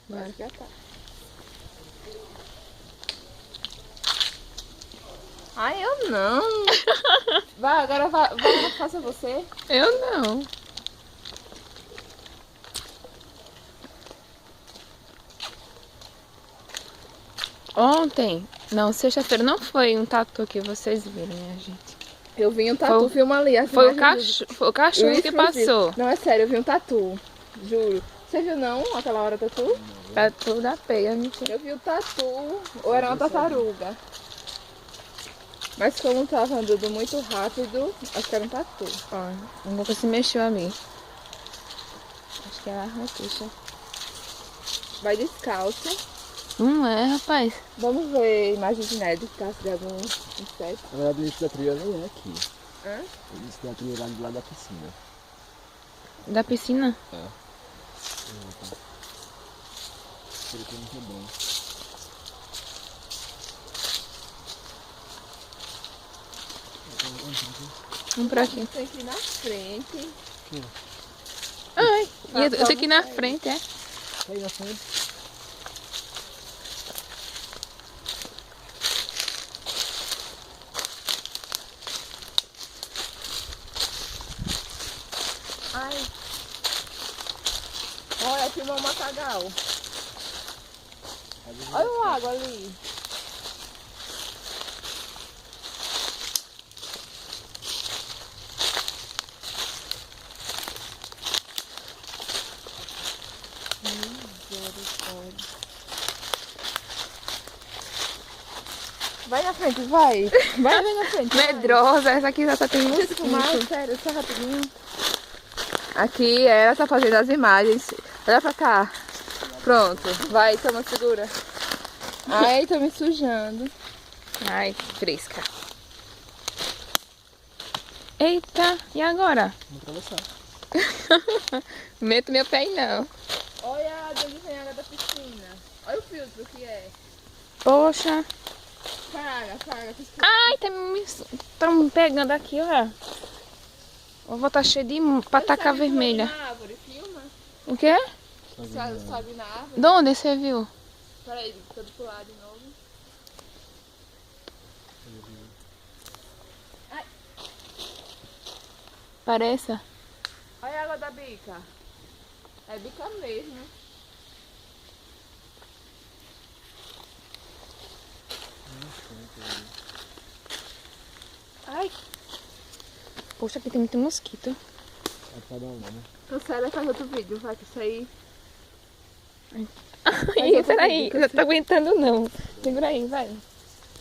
Bora. Acho que já tá. Ai, eu não. Vai, agora vai, faça você. Eu não. Ontem, não, sexta-feira não foi um tatu que vocês viram, minha gente. Eu vi um tatu, filma ali. Foi o cachorro que passou. Não, é sério, eu vi um tatu. Juro. Você viu não, aquela hora tatu? Tatu da pega, mentira. Eu vi o tatu, ou era uma tartaruga. Mas como tava andando muito rápido, acho que era um tatu. Ó, a boca se mexeu ali. Acho que é a arraquecha. Vai descalço. Não é, rapaz. Vamos ver imagens inéditas, caso de algum inseto. Na verdade, o início da trilha nem é aqui. Hã? O início da trilha é lá do lado da piscina. Da piscina? É. Por aqui é muito bom. Vamos por aqui. Tem que ir na frente. Ai, e eu tô aqui na frente, é? Tá aí na frente. Ai. Olha, filmou um matagal. Olha o lago ali. Vai na frente, vai. Vai na frente. Medrosa, essa aqui já tá tendo Deixa eu filmar, mosquito. sério, só rapidinho. Aqui ela tá fazendo as imagens. Olha pra cá. Pronto. Vai, toma, segura. Ai, tô me sujando. Ai, fresca. Eita, e agora? Vamos atravessar. Meto meu pé aí não. Olha de onde vem a água da piscina. Olha o filtro que é. Poxa. Paga. Ai, tá me pegando aqui, ó. Vou botar cheio de pataca vermelha. Na árvore, filma. O quê? Sobe na árvore. De onde você viu? Peraí, tô do lado de novo. Ai. Pareça. Olha a água da bica. É bica mesmo. Ai. Poxa, aqui tem muito mosquito. É pra dar uma, né? Cancela e faz outro vídeo, vai que isso aí. Ai, peraí, eu não tô aguentando não. Segura aí, vai.